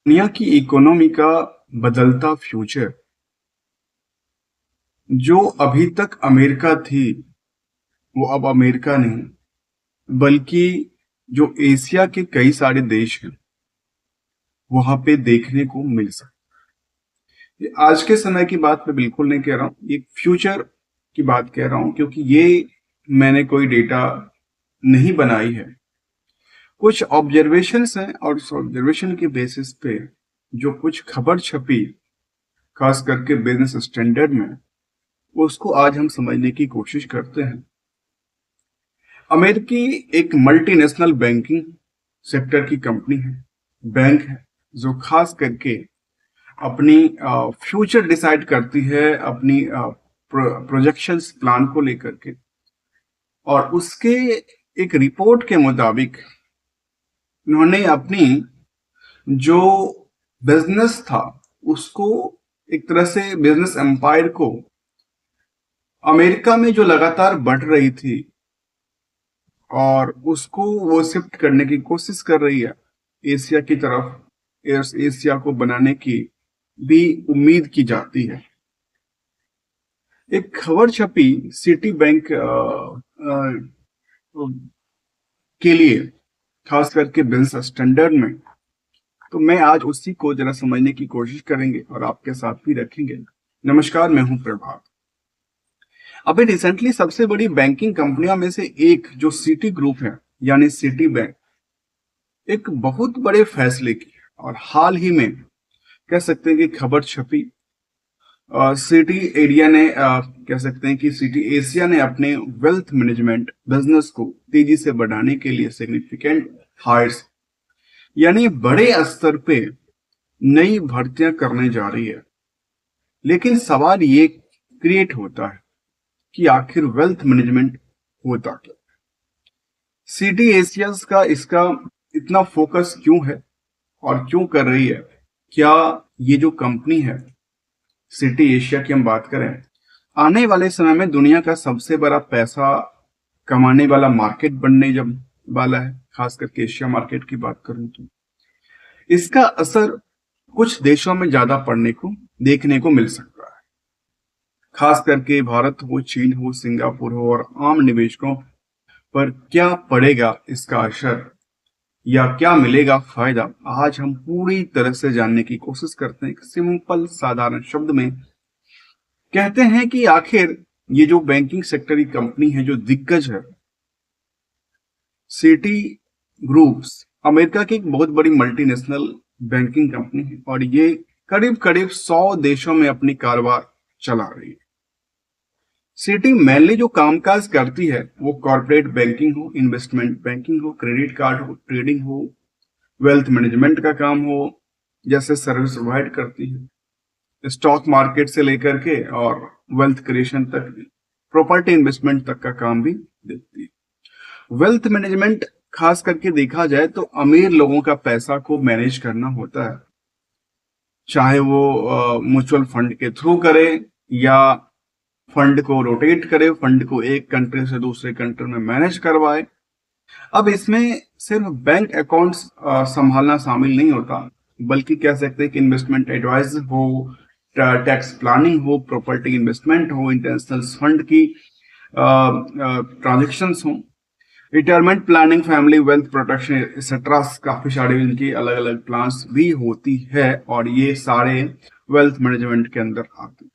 दुनिया की इकोनॉमी का बदलता फ्यूचर जो अभी तक अमेरिका थी वो अब अमेरिका नहीं बल्कि जो एशिया के कई सारे देश हैं वहां पे देखने को मिल सकता है। ये आज के समय की बात मैं बिल्कुल नहीं कह रहा हूँ, ये फ्यूचर की बात कह रहा हूँ क्योंकि ये मैंने कोई डेटा नहीं बनाई है। कुछ ऑब्जर्वेशंस हैं और उस ऑब्जर्वेशन के बेसिस पे जो कुछ खबर छपी खास करके बिजनेस स्टैंडर्ड में उसको आज हम समझने की कोशिश करते हैं। अमेरिकी एक मल्टीनेशनल बैंकिंग सेक्टर की कंपनी है, बैंक है, जो खास करके अपनी फ्यूचर डिसाइड करती है अपनी प्रोजेक्शंस प्लान को लेकर के। और उसके एक रिपोर्ट के मुताबिक उन्होंने अपनी जो बिजनेस था उसको एक तरह से बिजनेस एम्पायर को अमेरिका में जो लगातार बढ़ रही थी और उसको वो शिफ्ट करने की कोशिश कर रही है एशिया की तरफ। एशिया को बनाने की भी उम्मीद की जाती है। एक खबर छपी सिटी बैंक के लिए खास करके बिजनेस स्टैंडर्ड में, तो मैं आज उसी को जरा समझने की कोशिश करेंगे और आपके साथ भी रखेंगे। नमस्कार, मैं हूं प्रभात। अभी रिसेंटली सबसे बड़ी बैंकिंग कंपनियों में से एक जो सिटी ग्रुप है यानी सिटी बैंक, एक बहुत बड़े फैसले की और हाल ही में कह सकते हैं कि खबर छपी। सिटी एरिया ने कह सकते हैं कि सिटी एशिया ने अपने वेल्थ मैनेजमेंट बिजनेस को तेजी से बढ़ाने के लिए सिग्निफिकेंट हायर्स यानी बड़े स्तर पे नई भर्तियां करने जा रही है। लेकिन सवाल ये क्रिएट होता है कि आखिर वेल्थ मैनेजमेंट होता क्या, सिटी एशिया का इसका इतना फोकस क्यों है और क्यों कर रही है। क्या ये जो कंपनी है सिटी एशिया की हम बात करें, आने वाले समय में दुनिया का सबसे बड़ा पैसा कमाने वाला मार्केट बनने जब वाला है, खास करके एशिया मार्केट की बात करूं तो इसका असर कुछ देशों में ज्यादा पड़ने को देखने को मिल सकता है। खास करके भारत हो, चीन हो, सिंगापुर हो, और आम निवेशकों पर क्या पड़ेगा इसका असर या क्या मिलेगा फायदा, आज हम पूरी तरह से जानने की कोशिश करते हैं। एक सिंपल साधारण शब्द में कहते हैं कि आखिर ये जो बैंकिंग सेक्टर की कंपनी है जो दिग्गज है सिटी ग्रुप्स, अमेरिका की एक बहुत बड़ी मल्टीनेशनल बैंकिंग कंपनी है और ये करीब करीब 100 देशों में अपनी कारोबार चला रही है। सिटी मेनली जो कामकाज करती है वो कॉर्पोरेट बैंकिंग हो, इन्वेस्टमेंट बैंकिंग हो, क्रेडिट कार्ड हो, ट्रेडिंग हो, वेल्थ मैनेजमेंट का काम हो, जैसे सर्विस प्रोवाइड करती है, स्टॉक मार्केट से लेकर के और वेल्थ क्रिएशन तक भी, प्रॉपर्टी इन्वेस्टमेंट तक का काम भी देती है। वेल्थ मैनेजमेंट खास करके देखा जाए तो अमीर लोगों का पैसा को मैनेज करना होता है, चाहे वो म्यूचुअल फंड के थ्रू करे या फंड को रोटेट करे, फंड को एक कंट्री से दूसरे कंट्री में मैनेज करवाए। अब इसमें सिर्फ बैंक अकाउंट्स संभालना शामिल नहीं होता, बल्कि कह सकते हैं कि इन्वेस्टमेंट एडवाइस हो, टैक्स प्लानिंग हो, प्रॉपर्टी इन्वेस्टमेंट हो, इंटरनेशनल फंड की ट्रांजेक्शन्स हो, retirement planning, family wealth protection etcetera, काफी सारे इनकी अलग अलग प्लान्स भी होती है और ये सारे वेल्थ मैनेजमेंट के अंदर आते हैं,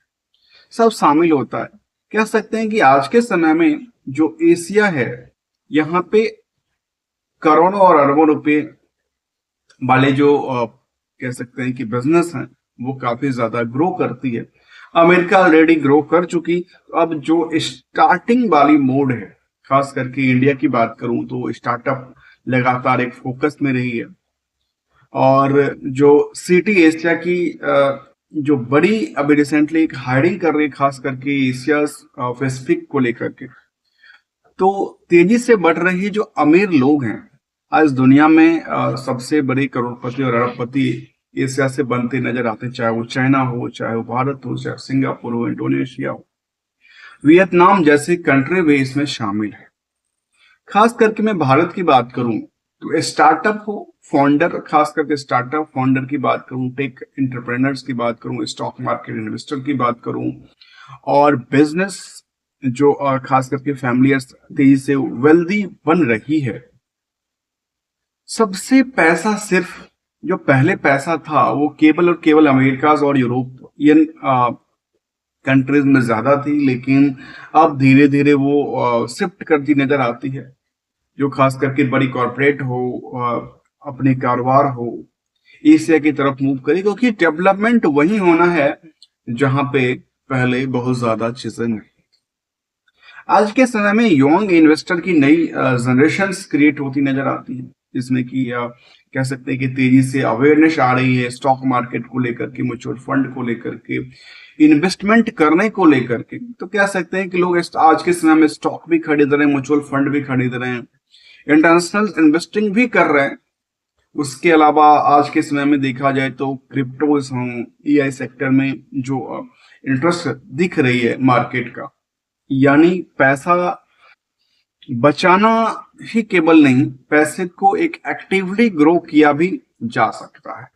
सब शामिल होता है। कह सकते हैं कि आज के समय में जो एशिया है यहाँ पे करोड़ों और अरबों रुपए वाले जो कह सकते हैं कि बिजनेस हैं वो काफी ज्यादा ग्रो करती है। अमेरिका ऑलरेडी ग्रो कर चुकी, अब जो स्टार्टिंग वाली मोड है, खास करके इंडिया की बात करूं तो स्टार्टअप लगातार एक फोकस में रही है। और जो सिटी एशिया की जो बड़ी अभी रिसेंटली एक हायरिंग कर रही है खास करके एशिया पैसिफिक को लेकर के, तो तेजी से बढ़ रही जो अमीर लोग हैं आज दुनिया में, सबसे बड़े करोड़पति और अरबपति एशिया से बनते नजर आते हैं, चाहे वो चाइना हो, चाहे वो भारत हो, चाहे सिंगापुर हो, इंडोनेशिया हो, वियतनाम जैसे कंट्री भी इसमें शामिल है। खास करके मैं भारत की बात करूं तो स्टार्टअप हो, फाउंडर, खास करके स्टार्टअप फाउंडर की बात करूं, टेक एंटरप्रेन्योर्स की बात करूं, स्टॉक मार्केट इन्वेस्टर की बात करूं, और बिजनेस जो खास करके फैमिलीज तेजी से वेल्दी बन रही है, सबसे पैसा सिर्फ जो पहले पैसा था वो केवल और केवल अमेरिकाज और यूरोपियन कंट्रीज में ज्यादा थी, लेकिन अब धीरे धीरे वो शिफ्ट करती नजर आती है। जो खास करके बड़ी कॉरपोरेट हो, अपने कारोबार हो, एशिया की तरफ मूव करे, क्योंकि डेवलपमेंट वही होना है जहां पे पहले बहुत ज्यादा चीजें नहीं। आज के समय में यंग इन्वेस्टर की नई जनरेशन क्रिएट होती नजर आती है, जिसमें कि कह सकते हैं कि तेजी से अवेयरनेस आ रही है स्टॉक मार्केट को लेकर के, म्यूचुअल फंड को लेकर के, इन्वेस्टमेंट करने को लेकर के। तो कह सकते हैं कि लोग आज के समय में स्टॉक भी खरीद रहे हैं, म्यूचुअल फंड भी खरीद रहे हैं, इंटरनेशनल इन्वेस्टिंग भी कर रहे हैं। उसके अलावा आज के समय में देखा जाए तो क्रिप्टोज हों, एआई सेक्टर में जो इंटरेस्ट दिख रही है मार्केट का, यानी पैसा बचाना ही केवल नहीं, पैसे को एक एक्टिवली ग्रो किया भी जा सकता है।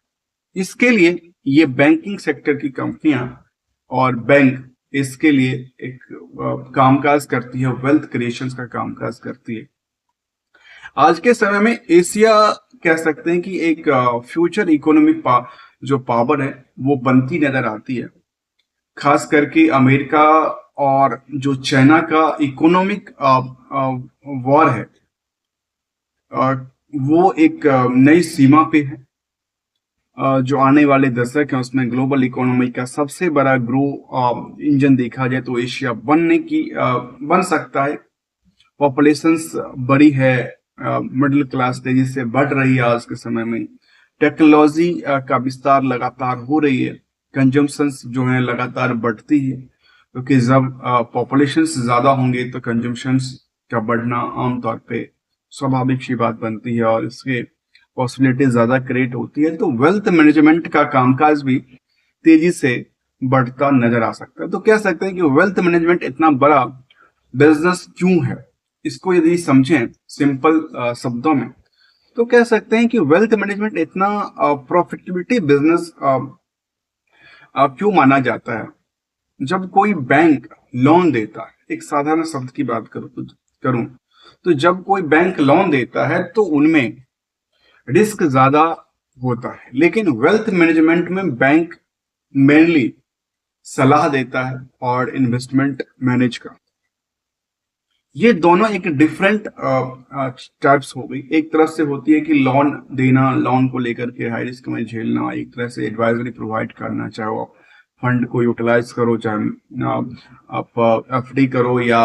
इसके लिए ये बैंकिंग सेक्टर की कंपनियां और बैंक इसके लिए एक कामकाज करती है, वेल्थ क्रिएशन का कामकाज करती है। आज के समय में एशिया कह सकते हैं कि एक फ्यूचर इकोनॉमिक जो पावर है वो बनती नजर आती है। खास करके अमेरिका और जो चाइना का इकोनॉमिक वॉर है, वो एक नई सीमा पे है। जो आने वाले दशक है उसमें ग्लोबल इकोनॉमी का सबसे बड़ा ग्रो इंजन देखा जाए तो एशिया बन सकता है। पॉपुलेशन बड़ी है, मिडिल क्लास तेजी से बढ़ रही है आज के समय में, टेक्नोलॉजी का विस्तार लगातार हो रही है, कंजम्पशन जो है लगातार बढ़ती है, क्योंकि जब पॉपुलेशन ज्यादा होंगे तो कंजम्पशन का बढ़ना आमतौर पे स्वाभाविक सी बात बनती है और इसके पॉसिबिलिटी ज्यादा क्रिएट होती है। तो वेल्थ मैनेजमेंट का कामकाज भी तेजी से बढ़ता नजर आ सकता है। तो कह सकते हैं कि वेल्थ मैनेजमेंट इतना बड़ा बिजनेस क्यों है, इसको यदि समझें सिंपल शब्दों में तो कह सकते हैं कि वेल्थ मैनेजमेंट इतना प्रॉफिटेबिलिटी बिजनेस क्यों माना जाता है। जब कोई बैंक लोन देता है, एक साधारण शब्द की बात करूं तो जब कोई बैंक लोन देता है तो उनमें रिस्क ज्यादा होता है, लेकिन वेल्थ मैनेजमेंट में बैंक मेनली सलाह देता है और इन्वेस्टमेंट मैनेज का। ये दोनों एक डिफरेंट टाइप्स हो गई। एक तरफ से होती है कि लोन देना, लोन को लेकर के हाई रिस्क में झेलना, एक तरह से एडवाइजरी प्रोवाइड करना, चाहे वो फंड को यूटिलाइज करो, चाहे आप एफडी करो या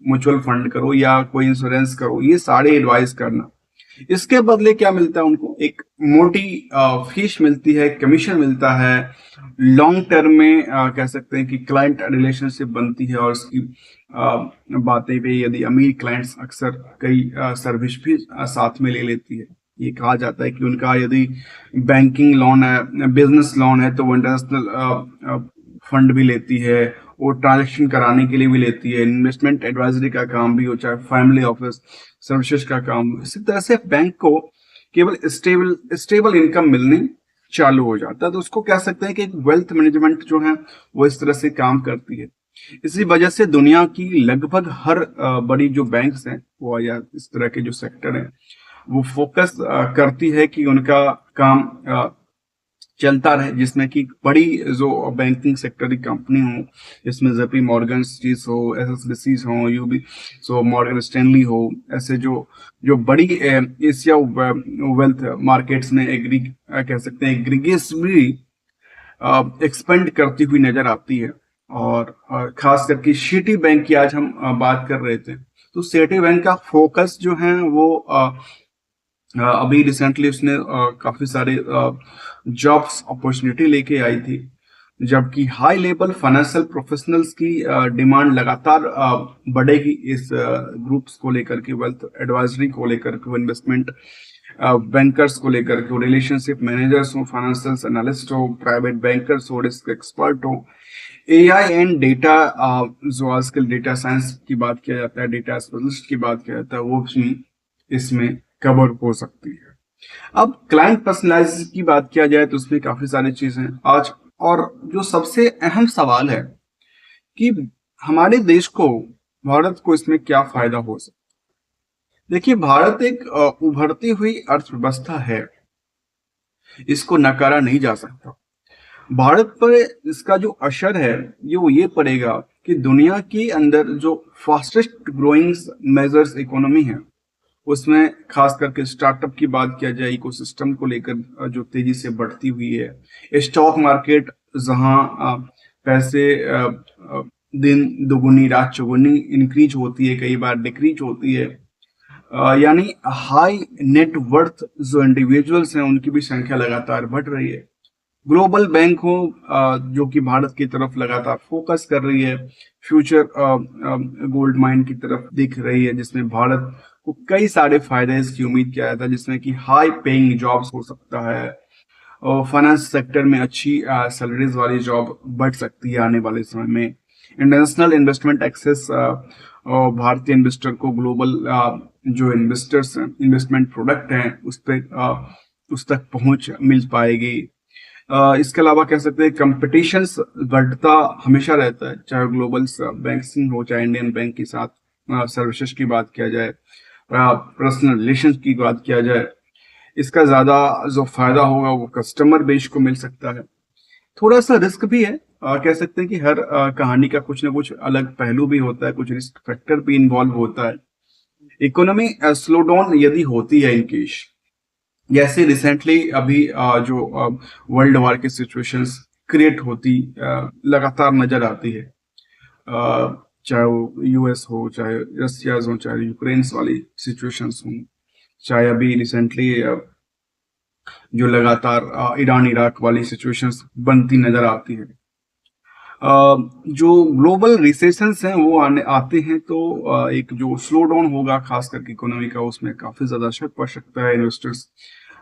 म्यूचुअल फंड करो या कोई इंश्योरेंस करो, ये सारे एडवाइस करना। इसके बदले क्या मिलता है उनको, एक मोटी फीस मिलती है, कमीशन मिलता है। लॉन्ग टर्म में कह सकते हैं कि क्लाइंट रिलेशनशिप बनती है, और उसकी बातें पे यदि अमीर क्लाइंट्स अक्सर कई सर्विस भी साथ में ले लेती है। ये कहा जाता है कि उनका यदि बैंकिंग लोन है, बिजनेस लोन है, तो वो इंटरनेशनल फंड भी लेती है, वो ट्रांजेक्शन कराने के लिए भी लेती है, इन्वेस्टमेंट एडवाइजरी का काम भी हो, चाहे फैमिली ऑफिस सर्विसेज का काम। इसी तरह से बैंक को केवल स्टेबल इनकम मिलनी चालू हो जाता है। तो उसको कह सकते हैं कि वेल्थ मैनेजमेंट जो है वो इस तरह से काम करती है। इसी वजह से दुनिया की लगभग हर बड़ी जो बैंक्स हैं वो या इस तरह के जो सेक्टर हैं वो फोकस करती है कि उनका काम चलता रहे, जिसमें कि बड़ी जो बैंकिंग सेक्टर की कंपनी हो, जिसमें जेपी मॉर्गन चीज हो, एसएसबीसी हो, यूबी सो मॉर्गन स्टैनली हो, ऐसे जो जो बड़ी एशिया वेल्थ मार्केट्स में कह सकते हैं एग्रीगेट्स भी एक्सपेंड करती हुई नजर आती है। और खास करके सिटी बैंक की आज हम बात कर रहे थे, तो सिटी बैंक का फोकस जो है वो अभी रिसेंटली उसने काफी सारे जॉब्स अपॉर्चुनिटी लेके आई थी, जबकि हाई लेवल फाइनेंशियल प्रोफेशनल्स की डिमांड लगातार बढ़ेगी इस ग्रुप्स को लेकर के, वेल्थ एडवाइजरी को लेकर के, इन्वेस्टमेंट बैंकर्स को लेकर के, रिलेशनशिप मैनेजर्स हो, फाइनेंशियल एनालिस्ट हो, प्राइवेट बैंकर्स हो, रिस्क एक्सपर्ट हो, एआई एंड डेटा, जो आजकल डेटा साइंस की बात किया जाता है, डेटा स्पेशलिस्ट की बात किया जाता है, वो भी इसमें कवर हो सकती है। अब क्लाइंट पर्सनलाइज की बात किया जाए तो उसमें काफी सारी चीजें आज, और जो सबसे अहम सवाल है कि हमारे देश को, भारत को इसमें क्या फायदा हो सकता है। देखिए, भारत एक उभरती हुई अर्थव्यवस्था है, इसको नकारा नहीं जा सकता। भारत पर इसका जो असर है ये वो ये पड़ेगा कि दुनिया के अंदर जो फास्टेस्ट ग्रोइंग मेजर्स इकोनॉमी है उसमें खास करके स्टार्टअप की बात किया जाए, इकोसिस्टम को लेकर जो तेजी से बढ़ती हुई है, स्टॉक मार्केट जहां पैसे दिन दुगुनी रात चौगुनी इंक्रीज होती है, कई बार डिक्रीज होती है, यानी हाई नेट वर्थ जो इंडिविजुअल्स हैं उनकी भी संख्या लगातार बढ़ रही है। ग्लोबल बैंक हो जो कि भारत की तरफ लगातार फोकस कर रही है, फ्यूचर गोल्ड माइन की तरफ दिख रही है, जिसमें भारत को कई सारे फायदे इसकी उम्मीद किया जाता है, जिसमें कि हाई पेइंग जॉब्स हो सकता है और फाइनेंस सेक्टर में अच्छी सैलरीज वाली जॉब बढ़ सकती है आने वाले समय में। इंटरनेशनल इन्वेस्टमेंट एक्सेस, और भारतीय इन्वेस्टर को ग्लोबल जो इन्वेस्टर्स इन्वेस्टमेंट प्रोडक्ट हैं उस तक पहुंच मिल पाएगी। इसके अलावा कह सकते हैं कंपटीशन बढ़ता हमेशा रहता है, चाहे ग्लोबल बैंकिंग हो चाहे इंडियन बैंक के साथ सर्विसेज की बात किया जाए, पर्सनल रिलेशन की बात किया जाए, इसका ज्यादा जो फायदा होगा वो कस्टमर बेस को मिल सकता है। थोड़ा सा रिस्क भी है, कह सकते हैं कि हर कहानी का कुछ ना कुछ अलग पहलू भी होता है, कुछ रिस्क फैक्टर भी इन्वॉल्व होता है। इकोनॉमी स्लो डाउन यदि होती है इनकेस, जैसे रिसेंटली अभी जो वर्ल्ड वार की सिचुएशंस क्रिएट होती लगातार नजर आती है, चाहे वो यूएस हो, चाहे रसिया हो, चाहे यूक्रेन वाली सिचुएशंस हो, चाहे अभी रिसेंटली जो लगातार ईरान इराक वाली सिचुएशंस बनती नजर आती है। जो ग्लोबल रिसेशंस हैं वो आते हैं तो एक जो स्लो डाउन होगा खास करके इकोनॉमी का, उसमें काफी ज्यादा असर पड़ सकता है। इन्वेस्टर्स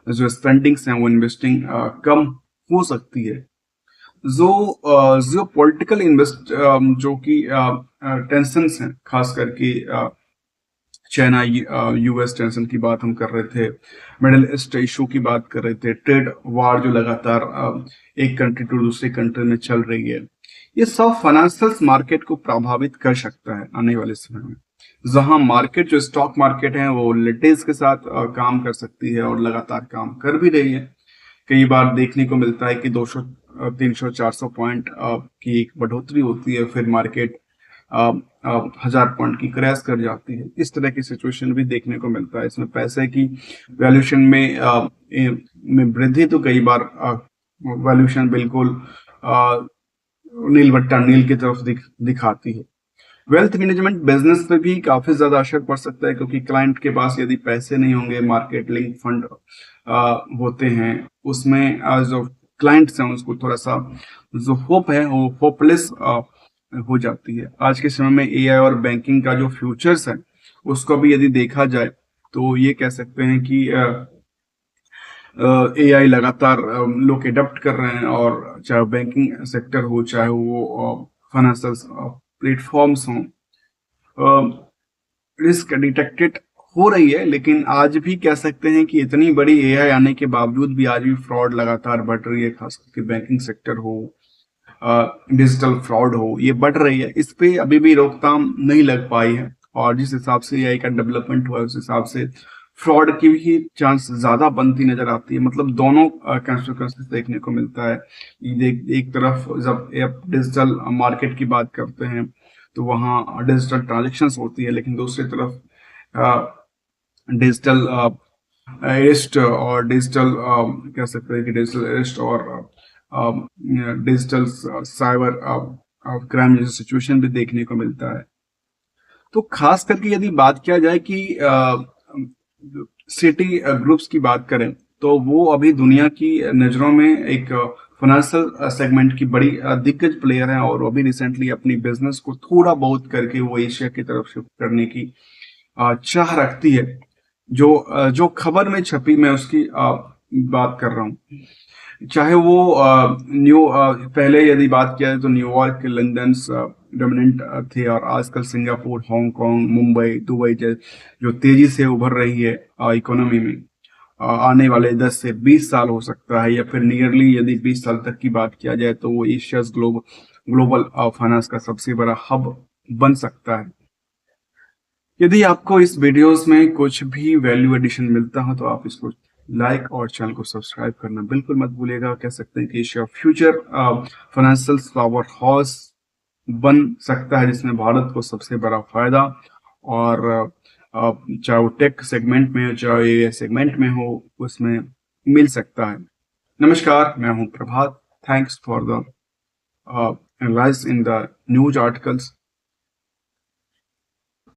जो स्पेंडिंग्स हैं वो इन्वेस्टिंग कम हो सकती है। जो पॉलिटिकल इन्वेस्ट जो कि टेंशंस हैं, खास करके चाइना यूएस टेंशन की बात हम कर रहे थे, मिडिल ईस्ट इशू की बात कर रहे थे, ट्रेड वार जो लगातार एक कंट्री टू दूसरे कंट्री में चल रही है, ये सब फाइनेंशियल मार्केट को प्रभावित कर सकता है आने वाले समय में। जहां मार्केट जो स्टॉक मार्केट है वो लिटिज के साथ काम कर सकती है और लगातार काम कर भी रही है। कई बार देखने को मिलता है कि 200 300 400 पॉइंट की एक बढ़ोतरी होती है, फिर मार्केट 1000 पॉइंट की क्रैश कर जाती है। इस तरह की सिचुएशन भी देखने को मिलता है। इसमें पैसे की वैल्यूएशन में वृद्धि तो कई बार वैल्यूएशन बिल्कुल नील बट्टा नील की तरफ दिखाती है। वेल्थ मैनेजमेंट बिजनेस पे भी काफी ज्यादा असर पड़ सकता है, क्योंकि क्लाइंट के पास यदि पैसे नहीं होंगे, मार्केट लिंक फंड होते हैं, उसमें जो क्लाइंट्स हैं उसको थोड़ा सा जो होप है वो होपलेस हो जाती है। आज के समय में एआई और बैंकिंग का जो फ्यूचर्स है उसको भी यदि देखा जाए तो ये कह सकते हैं कि एआई लगातार लोग एडप्ट कर रहे हैं, और चाहे बैंकिंग सेक्टर हो चाहे वो फाइनेंशियल प्लेटफॉर्म्स हों, रिस्क डिटेक्टेड हो रही है। लेकिन आज भी कह सकते हैं कि इतनी बड़ी एआई आने के बावजूद भी आज भी फ्रॉड लगातार बढ़ रही है, खास करके बैंकिंग सेक्टर हो, डिजिटल फ्रॉड हो, ये बढ़ रही है। इस पे अभी भी रोकथाम नहीं लग पाई है, और जिस हिसाब से एआई का डेवलपमेंट हुआ है उस हिसाब से फ्रॉड की भी चांस ज्यादा बनती नजर आती है। मतलब दोनों कंसिक्वेंसेस देखने को मिलता है। एक तरफ जब डिजिटल मार्केट की बात करते हैं तो वहाँ डिजिटल ट्रांजेक्शन्स होती है, लेकिन दूसरी तरफ डिजिटल अरेस्ट और डिजिटल कह सकते हैं कि डिजिटल अरेस्ट और डिजिटल साइबर क्राइम जैसी सिचुएशन भी देखने को मिलता है। तो खास करके यदि बात किया जाए कि सिटी ग्रुप्स की बात करें तो वो अभी दुनिया की नजरों में एक फाइनेंशियल सेगमेंट की बड़ी दिग्गज प्लेयर है, और वो भी रिसेंटली अपनी बिजनेस को थोड़ा बहुत करके वो एशिया की तरफ शिफ्ट करने की चाह रखती है। जो खबर में छपी मैं उसकी बात कर रहा हूँ। चाहे वो पहले यदि बात किया जाए तो न्यूयॉर्क, लंदन, डोमिनेंट थे, और आजकल सिंगापुर, हांगकांग, मुंबई, दुबई जो तेजी से उभर रही है इकोनॉमी में, आने वाले 10 से 20 साल हो सकता है, या फिर नियरली यदि 20 साल तक की बात किया जाए तो वो एशियाज ग्लोबल फाइनेंस का सबसे बड़ा हब बन सकता है। यदि आपको इस वीडियोस में कुछ भी वैल्यू एडिशन मिलता हो तो आप इसको लाइक और चैनल को सब्सक्राइब करना बिल्कुल मत भूलिएगा। कह सकते हैं कि Asia future financial power house बन सकता है, जिसमें भारत को सबसे बड़ा फायदा, और चाहे वो टेक सेगमेंट में हो चाहे ये सेगमेंट में हो, उसमें मिल सकता है। नमस्कार, मैं हूं Prabhat. Thanks for the analyse in the news articles.